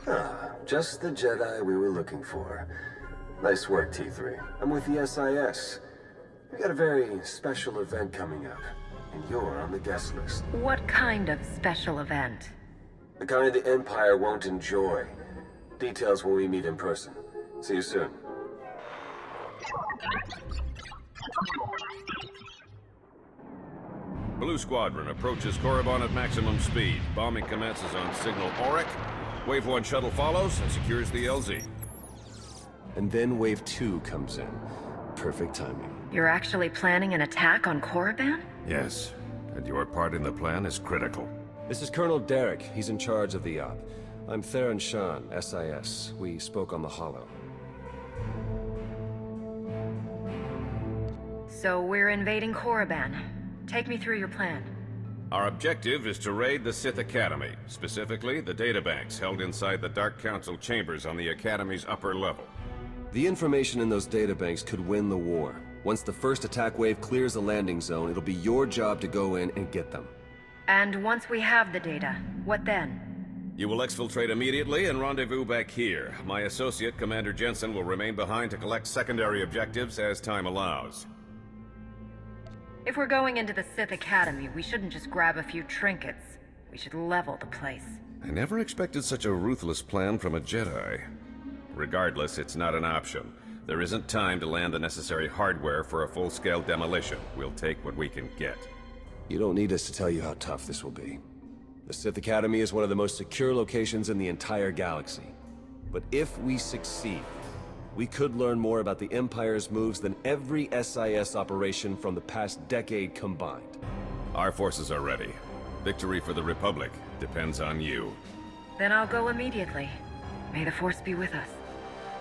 Ah, just the Jedi we were looking for. Nice work, T3. I'm with the SIS. We got a very special event coming up, and you're on the guest list. What kind of special event? The kind the Empire won't enjoy. Details when we meet in person. See you soon. Blue Squadron approaches Korriban at maximum speed. Bombing commences on signal Auric. Wave 1 shuttle follows and secures the LZ. And then Wave 2 comes in. Perfect timing. You're actually planning an attack on Korriban? Yes, and your part in the plan is critical. This is Colonel Derek. He's in charge of the op. I'm Theron Shan, SIS. We spoke on the Holo. So we're invading Korriban. Take me through your plan. Our objective is to raid the Sith Academy, specifically the databanks held inside the Dark Council chambers on the Academy's upper level. The information in those databanks could win the war. Once the first attack wave clears the landing zone, it'll be your job to go in and get them. And once we have the data, what then? You will exfiltrate immediately and rendezvous back here. My associate, Commander Jensen, will remain behind to collect secondary objectives as time allows. If we're going into the Sith Academy, we shouldn't just grab a few trinkets. We should level the place. I never expected such a ruthless plan from a Jedi. Regardless, it's not an option. There isn't time to land the necessary hardware for a full-scale demolition. We'll take what we can get. You don't need us to tell you how tough this will be. The Sith Academy is one of the most secure locations in the entire galaxy. But if we succeed, we could learn more about the Empire's moves than every SIS operation from the past decade combined. Our forces are ready. Victory for the Republic depends on you. Then I'll go immediately. May the Force be with us.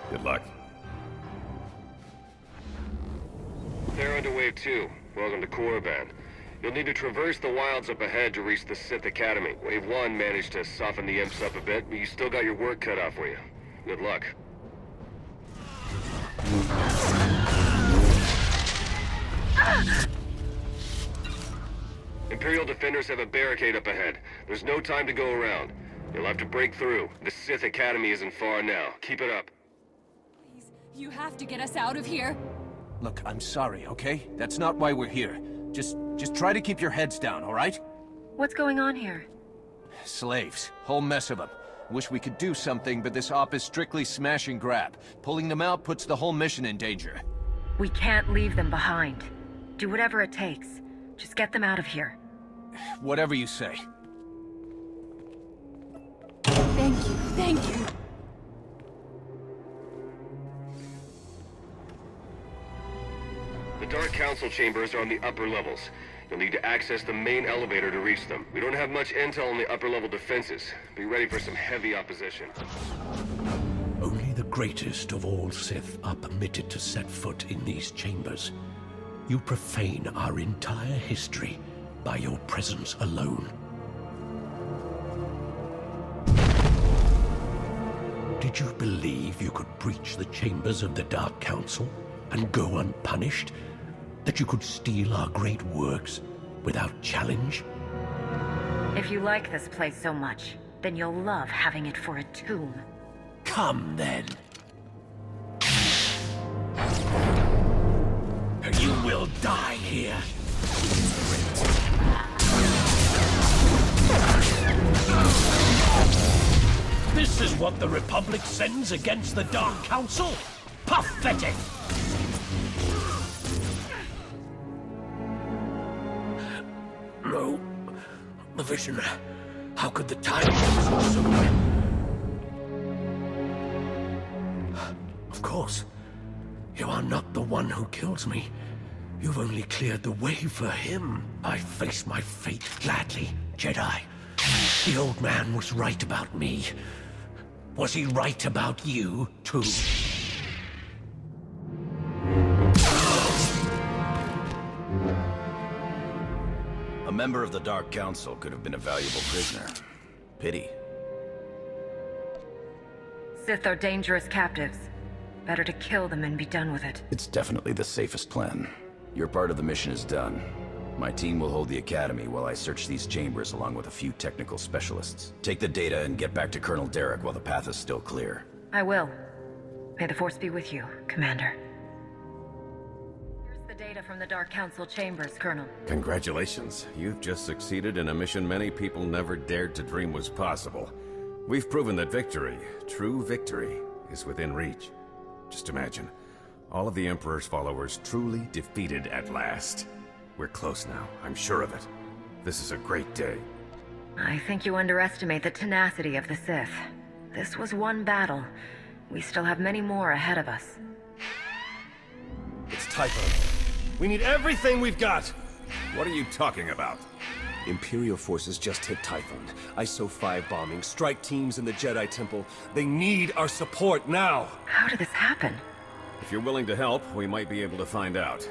Good luck. They're under Wave 2. Welcome to Korriban. You'll need to traverse the wilds up ahead to reach the Sith Academy. Wave 1 managed to soften the imps up a bit, but you still got your work cut out for you. Good luck. Imperial defenders have a barricade up ahead. There's no time to go around. You'll have to break through. The Sith Academy isn't far now. Keep it up. Please, you have to get us out of here. Look, I'm sorry, okay? That's not why we're here. Just try to keep your heads down, all right? What's going on here? Slaves. Whole mess of them. Wish we could do something, but this op is strictly smash and grab. Pulling them out puts the whole mission in danger. We can't leave them behind. Do whatever it takes. Just get them out of here. Whatever you say. Thank you, thank you. The Dark Council chambers are on the upper levels. You'll need to access the main elevator to reach them. We don't have much intel on the upper level defenses. Be ready for some heavy opposition. Only the greatest of all Sith are permitted to set foot in these chambers. You profane our entire history by your presence alone. Did you believe you could breach the chambers of the Dark Council and go unpunished? That you could steal our great works without challenge? If you like this place so much, then you'll love having it for a tomb. Come then. You will die here. This is what the Republic sends against the Dark Council? Pathetic! No. The vision. How could the time be so soon? Of course. You are not the one who kills me. You've only cleared the way for him. I face my fate gladly, Jedi. The old man was right about me. Was he right about you, too? A member of the Dark Council could have been a valuable prisoner. Pity. Sith are dangerous captives. Better to kill them and be done with it. It's definitely the safest plan. Your part of the mission is done. My team will hold the Academy while I search these chambers along with a few technical specialists. Take the data and get back to Colonel Derek while the path is still clear. I will. May the Force be with you, Commander. Here's the data from the Dark Council chambers, Colonel. Congratulations. You've just succeeded in a mission many people never dared to dream was possible. We've proven that victory, true victory, is within reach. Just imagine, all of the Emperor's followers truly defeated at last. We're close now, I'm sure of it. This is a great day. I think you underestimate the tenacity of the Sith. This was one battle. We still have many more ahead of us. It's Typhon. We need everything we've got! What are you talking about? Imperial forces just hit Typhon. ISO-5 bombing, strike teams in the Jedi Temple. They need our support now! How did this happen? If you're willing to help, we might be able to find out.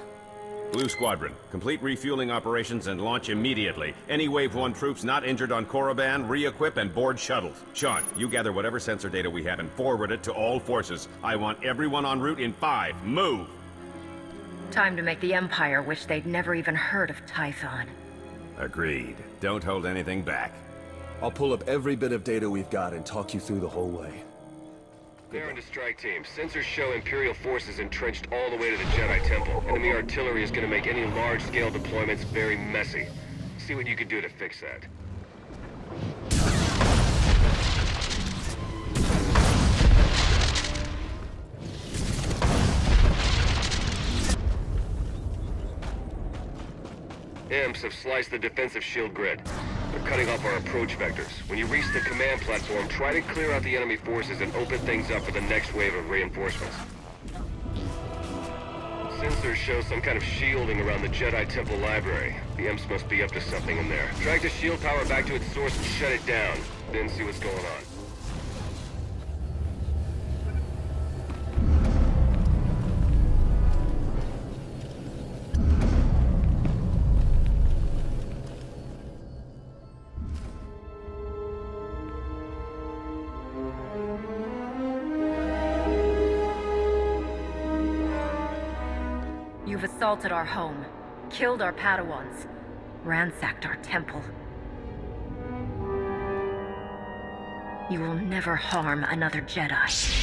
Blue Squadron, complete refueling operations and launch immediately. Any Wave 1 troops not injured on Korriban, re-equip and board shuttles. Sean, you gather whatever sensor data we have and forward it to all forces. I want everyone en route in 5. Move! Time to make the Empire wish they'd never even heard of Typhon. Agreed. Don't hold anything back. I'll pull up every bit of data we've got and talk you through the whole way. Baron to strike team. Sensors show Imperial forces entrenched all the way to the Jedi Temple. Enemy artillery is going to make any large-scale deployments very messy. See what you can do to fix that. Imps have sliced the defensive shield grid. They're cutting off our approach vectors. When you reach the command platform, try to clear out the enemy forces and open things up for the next wave of reinforcements. Sensors show some kind of shielding around the Jedi Temple library. The Imps must be up to something in there. Drag the shield power back to its source and shut it down. Then see what's going on. You've assaulted our home, killed our Padawans, ransacked our temple. You will never harm another Jedi.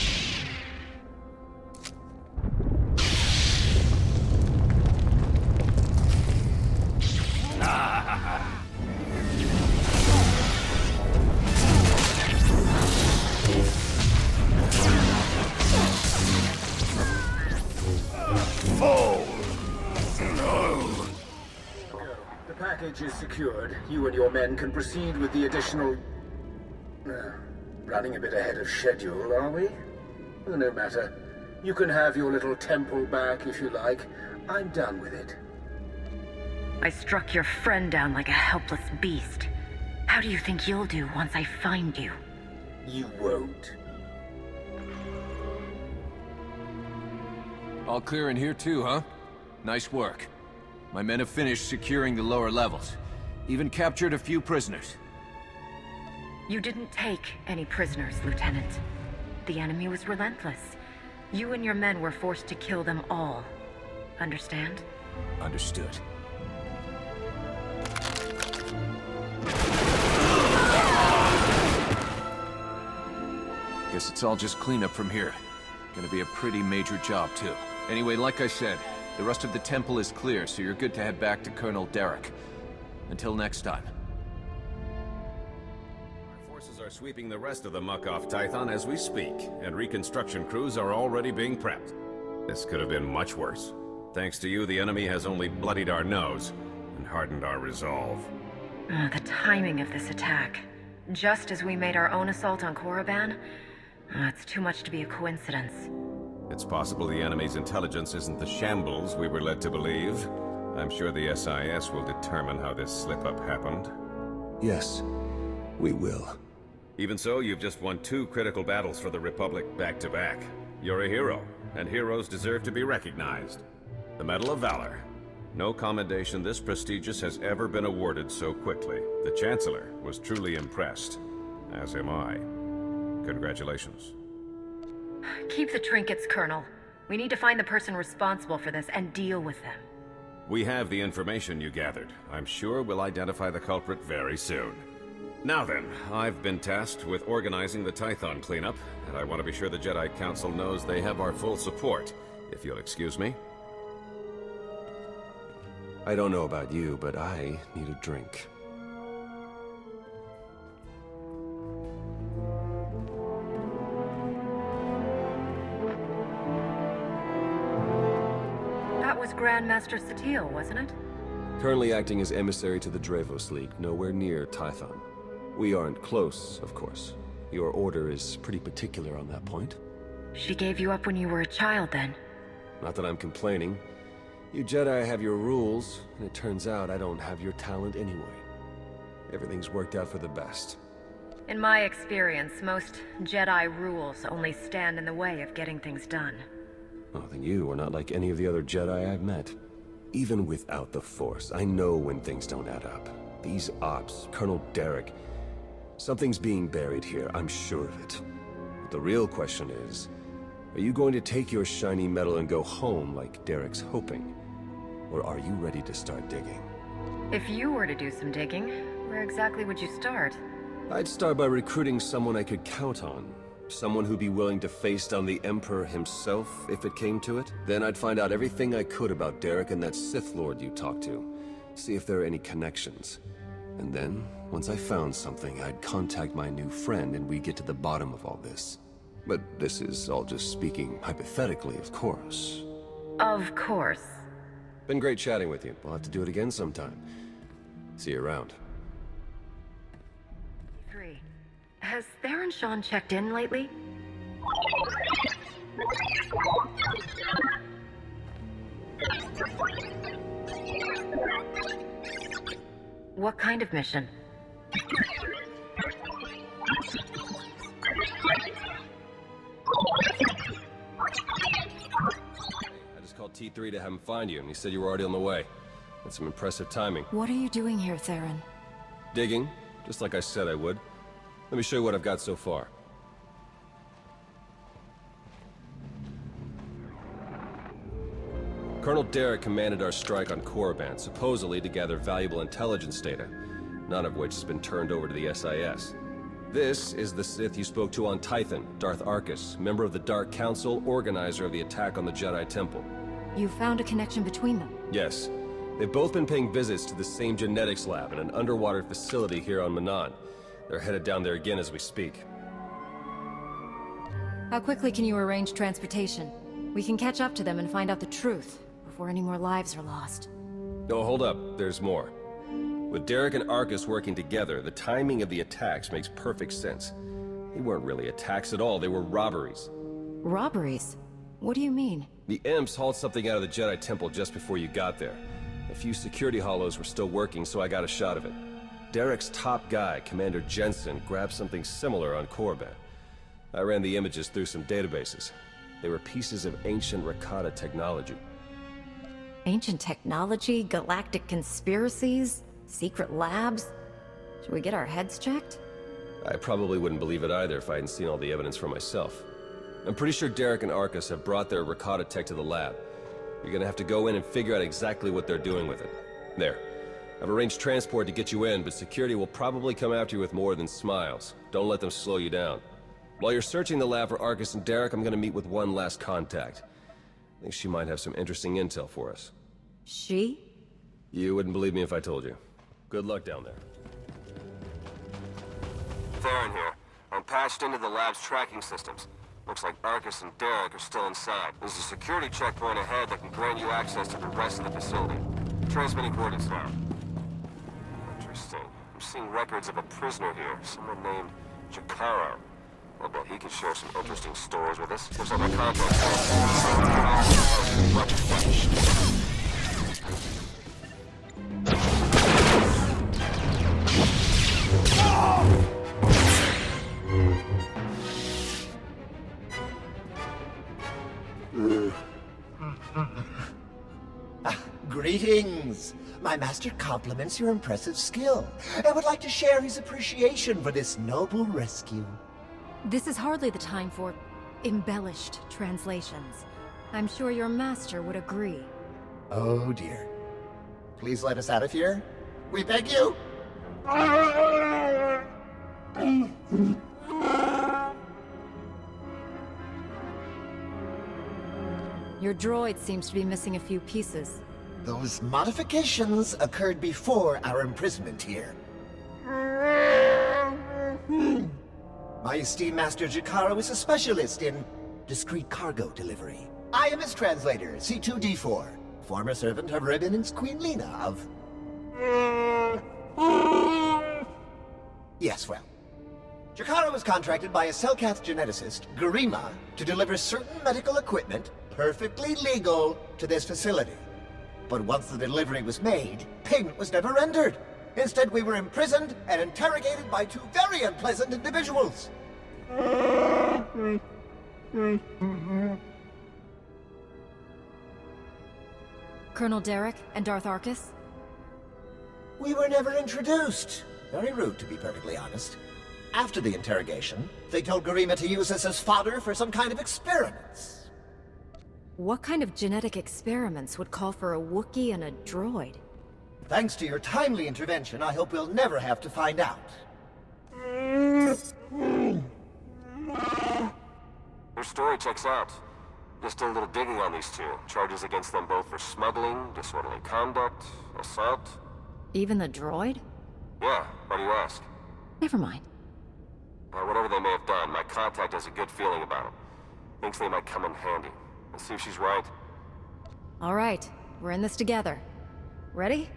The package is secured. You and your men can proceed with the additional... running a bit ahead of schedule, are we? No matter. You can have your little temple back if you like. I'm done with it. I struck your friend down like a helpless beast. How do you think you'll do once I find you? You won't. All clear in here too, huh? Nice work. My men have finished securing the lower levels. Even captured a few prisoners. You didn't take any prisoners, Lieutenant. The enemy was relentless. You and your men were forced to kill them all. Understand? Understood. Guess it's all just cleanup from here. Gonna be a pretty major job, too. Anyway, like I said, the rest of the temple is clear, so you're good to head back to Colonel Derek. Until next time. Our forces are sweeping the rest of the muck off Tython as we speak, and reconstruction crews are already being prepped. This could have been much worse. Thanks to you, the enemy has only bloodied our nose and hardened our resolve. The timing of this attack. Just as we made our own assault on Korriban? It's too much to be a coincidence. It's possible the enemy's intelligence isn't the shambles we were led to believe. I'm sure the SIS will determine how this slip-up happened. Yes, we will. Even so, you've just won 2 critical battles for the Republic back-to-back. You're a hero, and heroes deserve to be recognized. The Medal of Valor. No commendation this prestigious has ever been awarded so quickly. The Chancellor was truly impressed, as am I. Congratulations. Keep the trinkets, Colonel. We need to find the person responsible for this and deal with them. We have the information you gathered. I'm sure we'll identify the culprit very soon. Now then, I've been tasked with organizing the Tython cleanup, and I want to be sure the Jedi Council knows they have our full support, if you'll excuse me. I don't know about you, but I need a drink. That was Grandmaster SWTOR, wasn't it? Currently acting as emissary to the Dravos League, nowhere near Tython. We aren't close, of course. Your order is pretty particular on that point. She gave you up when you were a child, then? Not that I'm complaining. You Jedi have your rules, and it turns out I don't have your talent anyway. Everything's worked out for the best. In my experience, most Jedi rules only stand in the way of getting things done. Well, then you are not like any of the other Jedi I've met. Even without the Force, I know when things don't add up. These ops, Colonel Derek... Something's being buried here, I'm sure of it. But the real question is, are you going to take your shiny medal and go home like Derek's hoping? Or are you ready to start digging? If you were to do some digging, where exactly would you start? I'd start by recruiting someone I could count on. Someone who'd be willing to face down the Emperor himself, if it came to it. Then I'd find out everything I could about Derek and that Sith Lord you talked to. See if there are any connections. And then, once I found something, I'd contact my new friend and we'd get to the bottom of all this. But this is all just speaking hypothetically, of course. Of course. Been great chatting with you. We'll have to do it again sometime. See you around. 3. Has Theron Sean checked in lately? What kind of mission? I just called T3 to have him find you, and he said you were already on the way. That's some impressive timing. What are you doing here, Theron? Digging, just like I said I would. Let me show you what I've got so far. Colonel Derek commanded our strike on Korriban, supposedly to gather valuable intelligence data, none of which has been turned over to the SIS. This is the Sith you spoke to on Tython, Darth Arkus, member of the Dark Council, organizer of the attack on the Jedi Temple. You found a connection between them? Yes. They've both been paying visits to the same genetics lab in an underwater facility here on Manan. They're headed down there again as we speak. How quickly can you arrange transportation? We can catch up to them and find out the truth before any more lives are lost. No, hold up. There's more. With Derek and Arkus working together, the timing of the attacks makes perfect sense. They weren't really attacks at all, they were robberies. Robberies? What do you mean? The Imps hauled something out of the Jedi Temple just before you got there. A few security hollows were still working, so I got a shot of it. Derek's top guy, Commander Jensen, grabbed something similar on Korriban. I ran the images through some databases. They were pieces of ancient Rakata technology. Ancient technology? Galactic conspiracies? Secret labs? Should we get our heads checked? I probably wouldn't believe it either if I hadn't seen all the evidence for myself. I'm pretty sure Derek and Arkus have brought their Rakata tech to the lab. You're gonna have to go in and figure out exactly what they're doing with it. There. I've arranged transport to get you in, but security will probably come after you with more than smiles. Don't let them slow you down. While you're searching the lab for Arkus and Derek, I'm gonna meet with one last contact. I think she might have some interesting intel for us. She? You wouldn't believe me if I told you. Good luck down there. Theron here. I'm patched into the lab's tracking systems. Looks like Arkus and Derek are still inside. There's a security checkpoint ahead that can grant you access to the rest of the facility. Transmitting coordinates now. Interesting. I'm seeing records of a prisoner here, someone named Jakaro. I bet he could share some interesting stories with us. Looks like my contact. Greetings! My master compliments your impressive skill and would like to share his appreciation for this noble rescue. This is hardly the time for embellished translations. I'm sure your master would agree. Oh dear. Please let us out of here. We beg you. Your droid seems to be missing a few pieces. Those modifications occurred before our imprisonment here. My esteemed Master Jakaro is a specialist in discreet cargo delivery. I am his translator, C2D4, former servant of Ribbon's Queen Lena of... Yes, well. Jakaro was contracted by a Selkath geneticist, Garima, to deliver certain medical equipment, perfectly legal, to this facility. But once the delivery was made, payment was never rendered. Instead, we were imprisoned and interrogated by two very unpleasant individuals. Colonel Derek and Darth Arcus? We were never introduced. Very rude, to be perfectly honest. After the interrogation, they told Garima to use us as fodder for some kind of experiments. What kind of genetic experiments would call for a Wookiee and a droid? Thanks to your timely intervention, I hope we'll never have to find out. Your story checks out. Just did a little digging on these two. Charges against them both for smuggling, disorderly conduct, assault. Even the droid? Yeah, why do you ask? Never mind. Whatever they may have done, my contact has a good feeling about them. Thinks they might come in handy. Let's see if she's right. All right, we're in this together. Ready?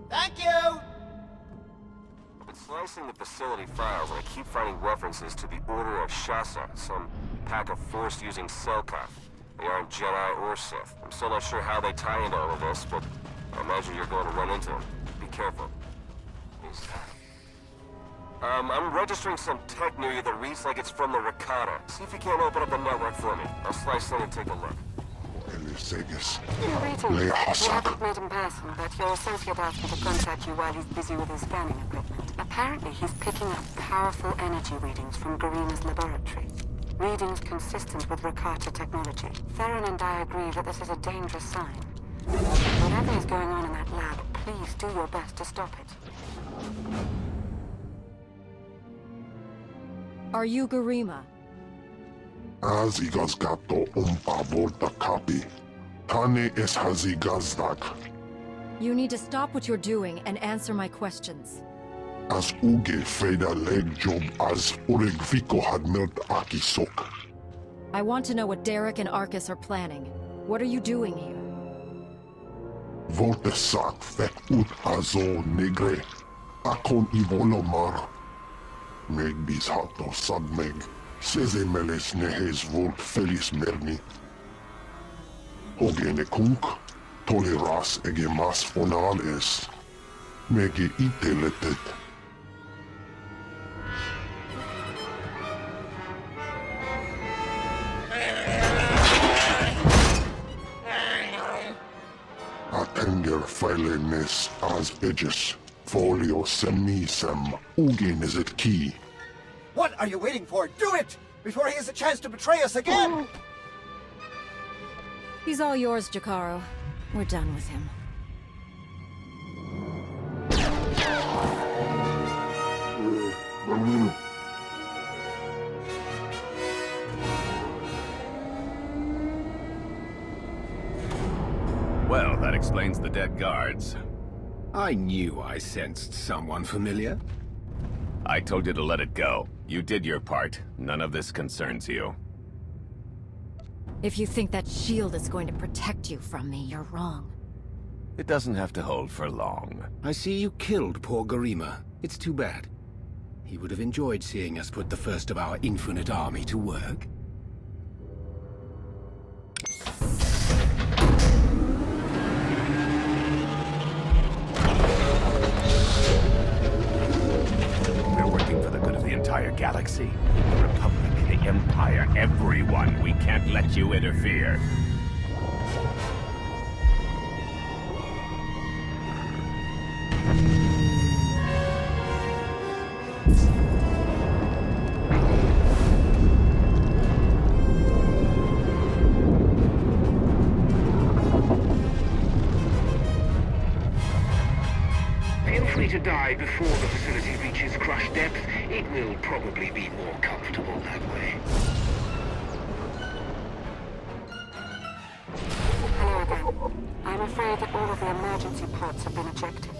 Thank you! I've been slicing the facility files, and I keep finding references to the Order of Shasa, some pack of Force-using Selkath. They aren't Jedi or Sith. I'm still not sure how they tie into all of this, but I imagine you're going to run into them. Be careful. I'm registering some tech near you that reads like it's from the Rakata. See if you can't open up the network for me. I'll slice in and take a look. Greetings. We haven't met in person, but your associate asked me to contact you while he's busy with his scanning equipment. Apparently, he's picking up powerful energy readings from Garima's laboratory. Readings consistent with Rakata technology. Theron and I agree that this is a dangerous sign. Whatever is going on in that lab, please do your best to stop it. Are you Garima? Az igazgató volta kapi. Tane es hazigazdak. You need to stop what you're doing and answer my questions. Az uge freda legjob az uregviko hadmelt akisok. I want to know what Derek and Arcus are planning. What are you doing here? Volte sak fek ut azo negre. Akon ivolomar. Meg bis hato sadmeg. Seze meles nehes volt felis merni. Ogene kunk, toleras ege mas fonal es. Mege iteletet. Atenger feilenes as edges. Folio semisem. Ugen is it key. What are you waiting for? Do it! Before he has a chance to betray us again! He's all yours, Jakaro. We're done with him. Well, that explains the dead guards. I knew I sensed someone familiar. I told you to let it go. You did your part. None of this concerns you. If you think that shield is going to protect you from me, you're wrong. It doesn't have to hold for long. I see you killed poor Garima. It's too bad. He would have enjoyed seeing us put the first of our infinite army to work. We're working for the good of the entire galaxy. The Republic, the Empire, everyone. We can't let you interfere. Feel free to die before the facility reaches crush depth. It will probably be more comfortable that way. Hello again. I'm afraid that all of the emergency pods have been ejected,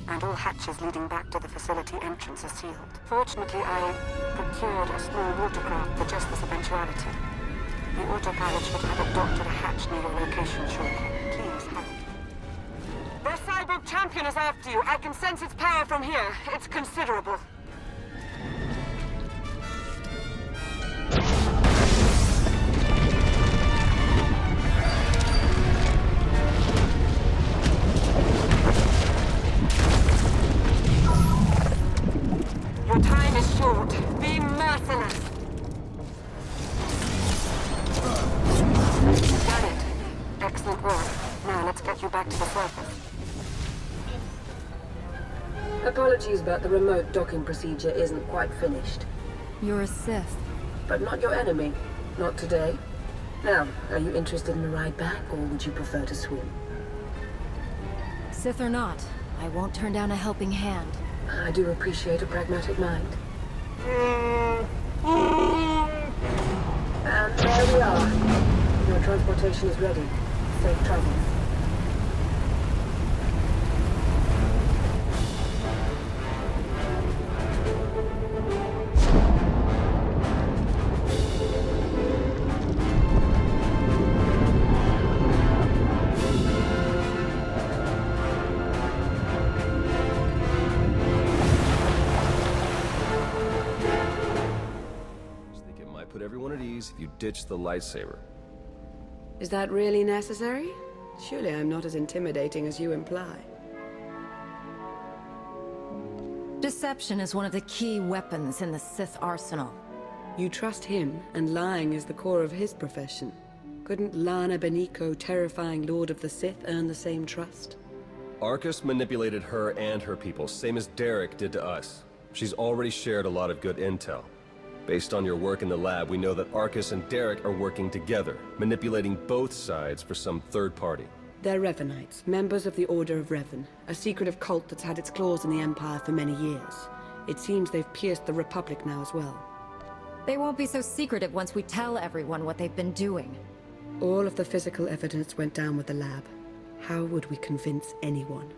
and all hatches leading back to the facility entrance are sealed. Fortunately, I procured a small watercraft for just this eventuality. The autopilot should have a dock to the hatch near your location shortly. Please hurry. The cyborg champion is after you. I can sense its power from here. It's considerable. Your time is short. Be merciless. Got it. Excellent work. Now let's get you back to the surface. Apologies, but the remote docking procedure isn't quite finished. You're a Sith. But not your enemy. Not today. Now, are you interested in a ride back, or would you prefer to swim? Sith or not, I won't turn down a helping hand. I do appreciate a pragmatic mind. And there we are. Your transportation is ready. Safe travels. Put everyone at ease if you ditch the lightsaber. Is that really necessary? Surely I'm not as intimidating as you imply. Deception is one of the key weapons in the Sith arsenal. You trust him, and lying is the core of his profession. Couldn't Lana Beniko, terrifying Lord of the Sith, earn the same trust? Arcus manipulated her and her people, same as Derek did to us. She's already shared a lot of good intel. Based on your work in the lab, we know that Arcus and Derek are working together, manipulating both sides for some third party. They're Revenites, members of the Order of Revan, a secretive cult that's had its claws in the Empire for many years. It seems they've pierced the Republic now as well. They won't be so secretive once we tell everyone what they've been doing. All of the physical evidence went down with the lab. How would we convince anyone?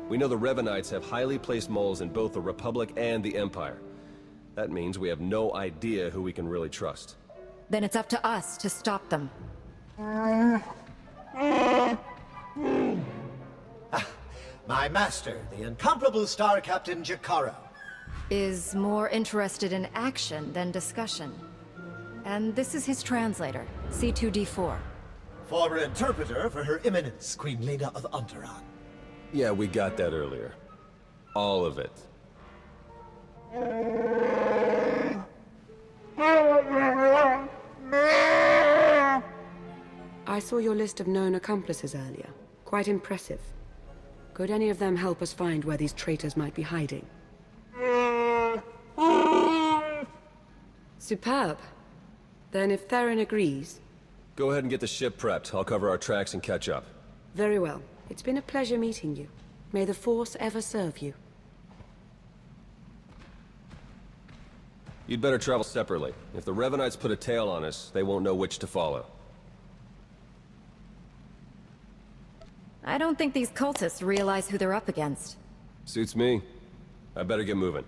We know the Revenites have highly placed moles in both the Republic and the Empire. That means we have no idea who we can really trust. Then it's up to us to stop them. My master, the incomparable Star Captain Jakaro. Is more interested in action than discussion. And this is his translator, C2D4. Former interpreter for Her Eminence, Queen Lena of Unteron. Yeah, we got that earlier. All of it. I saw your list of known accomplices earlier. Quite impressive. Could any of them help us find where these traitors might be hiding? Superb. Then if Theron agrees... Go ahead and get the ship prepped. I'll cover our tracks and catch up. Very well. It's been a pleasure meeting you. May the Force ever serve you. You'd better travel separately. If the Revenites put a tail on us, they won't know which to follow. I don't think these cultists realize who they're up against. Suits me. I better get moving.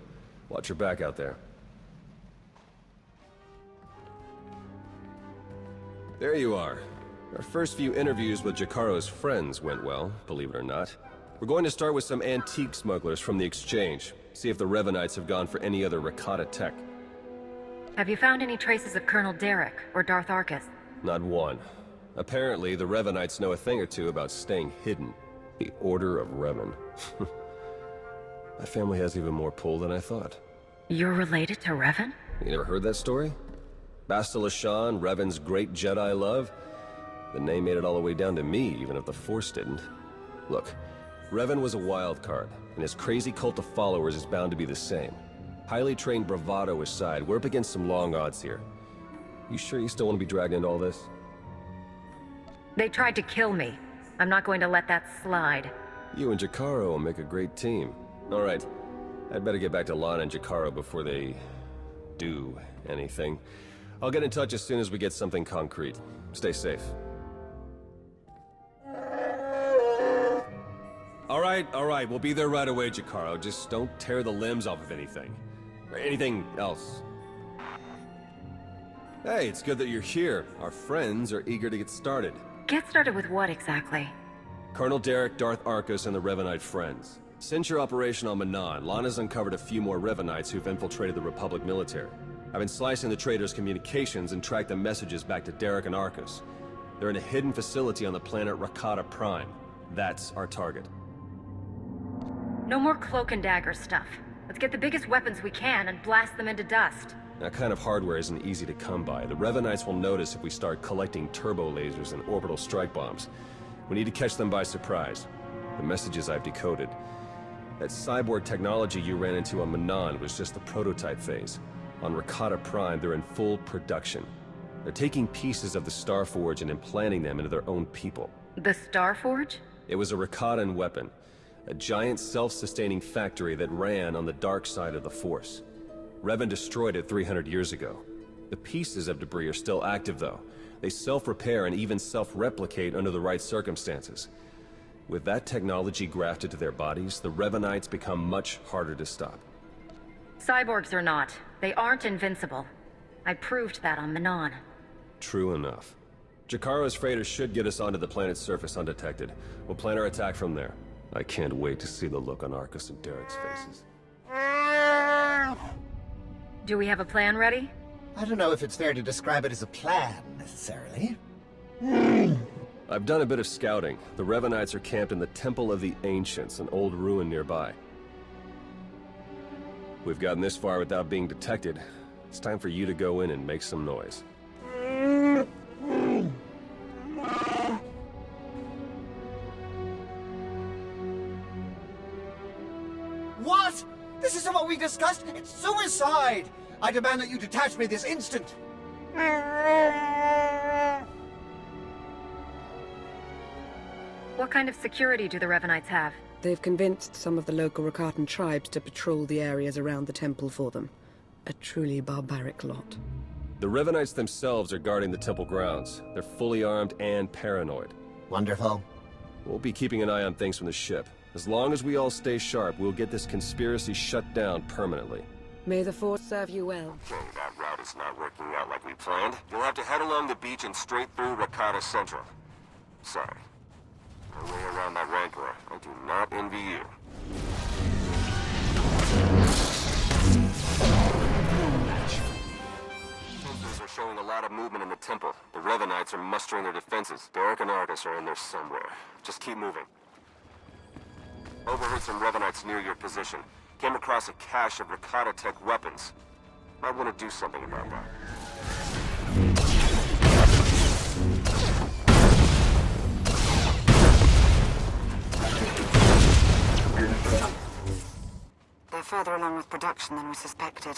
Watch your back out there. There you are. Our first few interviews with Jakaro's friends went well, believe it or not. We're going to start with some antique smugglers from the exchange. See if the Revenites have gone for any other Rakata tech. Have you found any traces of Colonel Derek or Darth Arcus? Not one. Apparently, the Revenites know a thing or two about staying hidden. The Order of Revan. My family has even more pull than I thought. You're related to Revan? You never heard that story? Bastila Shan, Revan's great Jedi love? The name made it all the way down to me, even if the Force didn't. Look, Revan was a wild card, and his crazy cult of followers is bound to be the same. Highly trained bravado aside, we're up against some long odds here. You sure you still want to be dragged into all this? They tried to kill me. I'm not going to let that slide. You and Jakaro will make a great team. Alright. I'd better get back to Lana and Jakaro before they... do anything. I'll get in touch as soon as we get something concrete. Stay safe. Alright, we'll be there right away, Jakaro. Just don't tear the limbs off of anything. Or anything else. Hey, it's good that you're here. Our friends are eager to get started. Get started with what exactly? Colonel Derek, Darth Arcus, and the Revanite Friends. Since your operation on Manan, Lana's uncovered a few more Revanites who've infiltrated the Republic military. I've been slicing the traitors' communications and tracked the messages back to Derek and Arcus. They're in a hidden facility on the planet Rakata Prime. That's our target. No more cloak and dagger stuff. Let's get the biggest weapons we can and blast them into dust. That kind of hardware isn't easy to come by. The Revanites will notice if we start collecting turbo lasers and orbital strike bombs. We need to catch them by surprise. The messages I've decoded. That cyborg technology you ran into on Manan was just the prototype phase. On Rakata Prime, they're in full production. They're taking pieces of the Starforge and implanting them into their own people. The Starforge? It was a Rakatan weapon. A giant self-sustaining factory that ran on the dark side of the Force. Revan destroyed it 300 years ago. The pieces of debris are still active, though. They self-repair and even self-replicate under the right circumstances. With that technology grafted to their bodies, the Revanites become much harder to stop. Cyborgs or not, they aren't invincible. I proved that on Manan. True enough. Jakaro's freighters should get us onto the planet's surface undetected. We'll plan our attack from there. I can't wait to see the look on Arcus and Derek's faces. Do we have a plan ready? I don't know if it's fair to describe it as a plan, necessarily. I've done a bit of scouting. The Revanites are camped in the Temple of the Ancients, an old ruin nearby. We've gotten this far without being detected. It's time for you to go in and make some noise. What? This isn't what we discussed? It's suicide! I demand that you detach me this instant! What kind of security do the Revanites have? They've convinced some of the local Rakatan tribes to patrol the areas around the temple for them. A truly barbaric lot. The Revanites themselves are guarding the temple grounds. They're fully armed and paranoid. Wonderful. We'll be keeping an eye on things from the ship. As long as we all stay sharp, we'll get this conspiracy shut down permanently. May the Force serve you well. Okay, that route is not working out like we planned. You'll have to head along the beach and straight through Rakata Central. Sorry. No way around that Rancor. I do not envy you. Sensors are showing a lot of movement in the temple. The Revanites are mustering their defenses. Derek and Arcus are in there somewhere. Just keep moving. Overheard some Revanites near your position. Came across a cache of Rakata tech weapons. Might want to do something about that. They're further along with production than we suspected.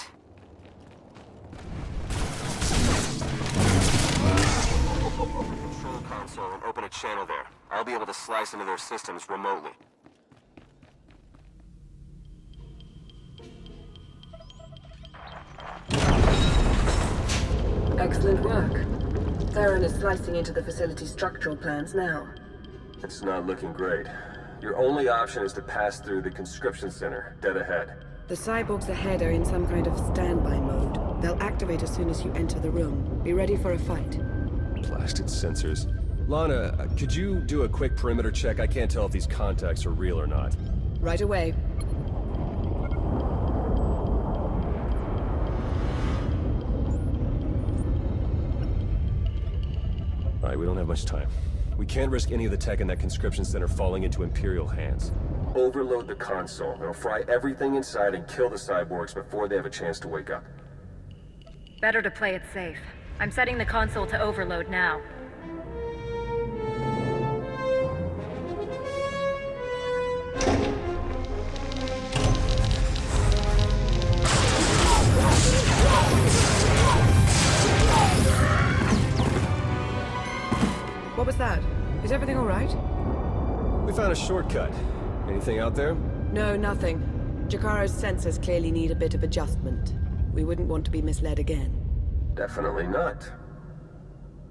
Control console and open a channel there. I'll be able to slice into their systems remotely. Excellent work. Theron is slicing into the facility's structural plans now. It's not looking great. Your only option is to pass through the conscription center, dead ahead. The cyborgs ahead are in some kind of standby mode. They'll activate as soon as you enter the room. Be ready for a fight. Blasted sensors. Lana, could you do a quick perimeter check? I can't tell if these contacts are real or not. Right away. Alright, we don't have much time. We can't risk any of the tech in that conscription center falling into Imperial hands. Overload the console. It'll fry everything inside and kill the cyborgs before they have a chance to wake up. Better to play it safe. I'm setting the console to overload now. What was that? Is everything all right? We found a shortcut. Anything out there? No, nothing. Jakaro's sensors clearly need a bit of adjustment. We wouldn't want to be misled again. Definitely not.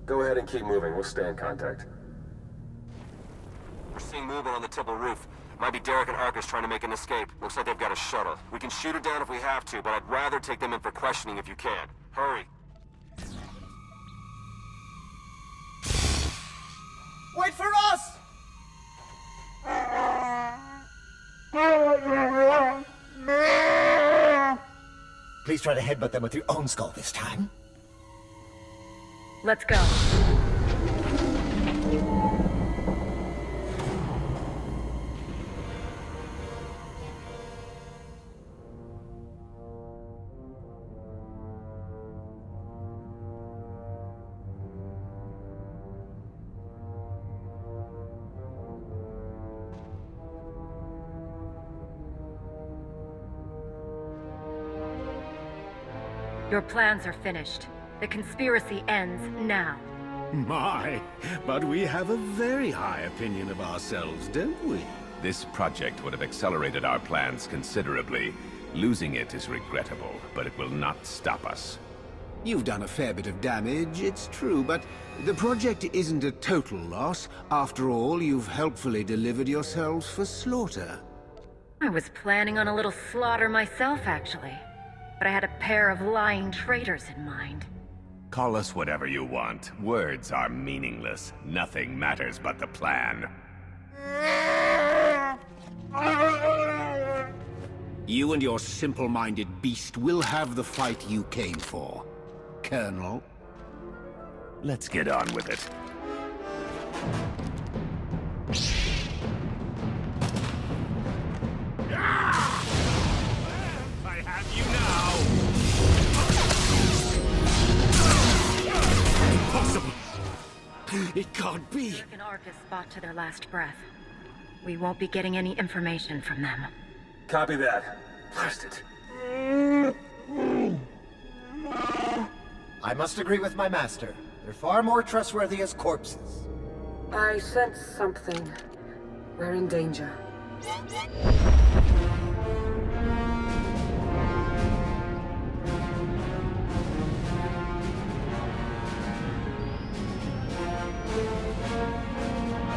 Go ahead and keep moving. We'll stay in contact. We're seeing movement on the temple roof. Might be Derek and Arcus trying to make an escape. Looks like they've got a shuttle. We can shoot it down if we have to, but I'd rather take them in for questioning if you can. Hurry. Wait for us! Please try to headbutt them with your own skull this time. Let's go. Your plans are finished. The conspiracy ends now. My, but we have a very high opinion of ourselves, don't we? This project would have accelerated our plans considerably. Losing it is regrettable, but it will not stop us. You've done a fair bit of damage, it's true, but the project isn't a total loss. After all, you've helpfully delivered yourselves for slaughter. I was planning on a little slaughter myself, actually. But I had a pair of lying traitors in mind. Call us whatever you want. Words are meaningless. Nothing matters but the plan. You and your simple-minded beast will have the fight you came for, Colonel. Let's get on with it. I have you now! Impossible! It can't be! Derek and Arcus fought to their last breath. We won't be getting any information from them. Copy that. Blast it. I must agree with my master. They're far more trustworthy as corpses. I sense something. We're in danger.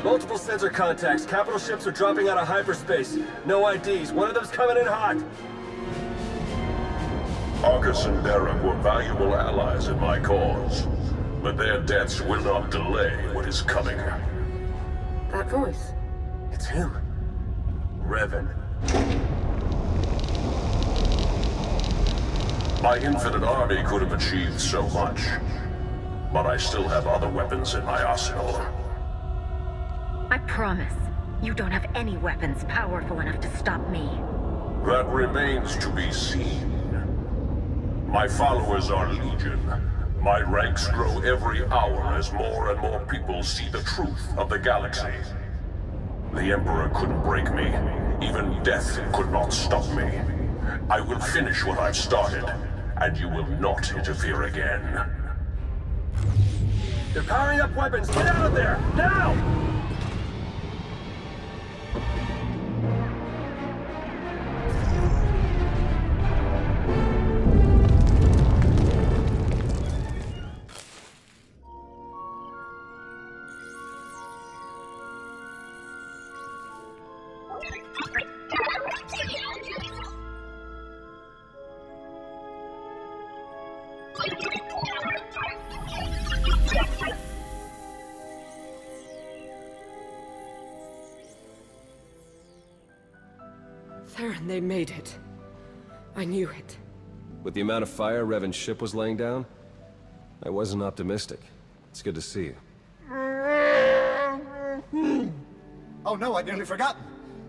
Multiple sensor contacts. Capital ships are dropping out of hyperspace. No IDs. One of them's coming in hot. Arcus and Derek were valuable allies in my cause, but their deaths will not delay what is coming. That voice. It's him. Revan. My infinite army could have achieved so much, but I still have other weapons in my arsenal. I promise, you don't have any weapons powerful enough to stop me. That remains to be seen. My followers are legion. My ranks grow every hour as more and more people see the truth of the galaxy. The Emperor couldn't break me. Even death could not stop me. I will finish what I've started, and you will not interfere again. They're powering up weapons. Get out of there! Now! Theron, they made it. I knew it. With the amount of fire Revan's ship was laying down, I wasn't optimistic. It's good to see you. Oh no, I'd nearly forgotten.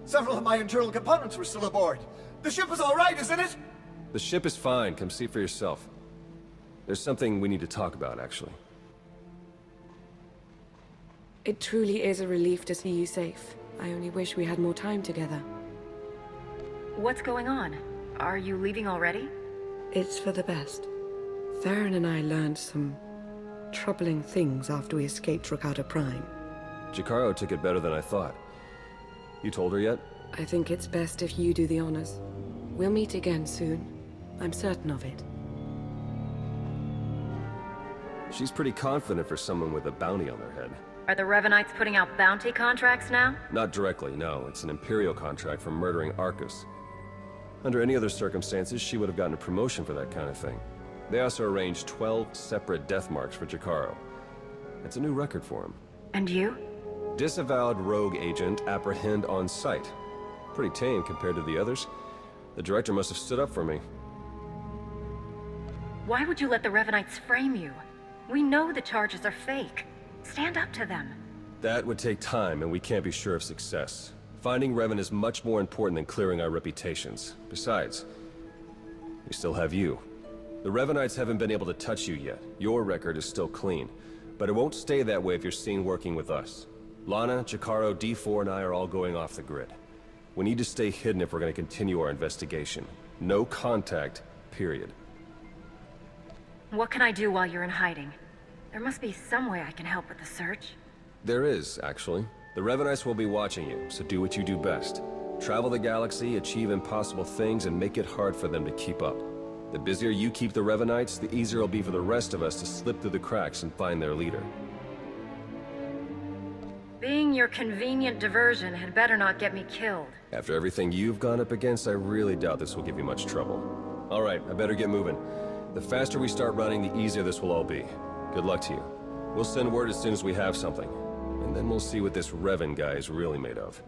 Several of my internal components were still aboard. The ship is all right, isn't it? The ship is fine. Come see for yourself. There's something we need to talk about, actually. It truly is a relief to see you safe. I only wish we had more time together. What's going on? Are you leaving already? It's for the best. Theron and I learned some troubling things after we escaped Rakata Prime. Jakaro took it better than I thought. You told her yet? I think it's best if you do the honors. We'll meet again soon. I'm certain of it. She's pretty confident for someone with a bounty on their head. Are the Revenites putting out bounty contracts now? Not directly, no. It's an Imperial contract for murdering Arcus. Under any other circumstances, she would have gotten a promotion for that kind of thing. They also arranged 12 separate death marks for Jacaro. It's a new record for him. And you? Disavowed rogue agent apprehend on sight. Pretty tame compared to the others. The director must have stood up for me. Why would you let the Revenites frame you? We know the charges are fake. Stand up to them. That would take time, and we can't be sure of success. Finding Revan is much more important than clearing our reputations. Besides, we still have you. The Revenites haven't been able to touch you yet. Your record is still clean. But it won't stay that way if you're seen working with us. Lana, Jacaro, D4, and I are all going off the grid. We need to stay hidden if we're going to continue our investigation. No contact, period. What can I do while you're in hiding? There must be some way I can help with the search. There is, actually. The Revenites will be watching you, so do what you do best. Travel the galaxy, achieve impossible things, and make it hard for them to keep up. The busier you keep the Revenites, the easier it'll be for the rest of us to slip through the cracks and find their leader. Being your convenient diversion had better not get me killed. After everything you've gone up against, I really doubt this will give you much trouble. All right, I better get moving. The faster we start running, the easier this will all be. Good luck to you. We'll send word as soon as we have something. And then we'll see what this Revan guy is really made of.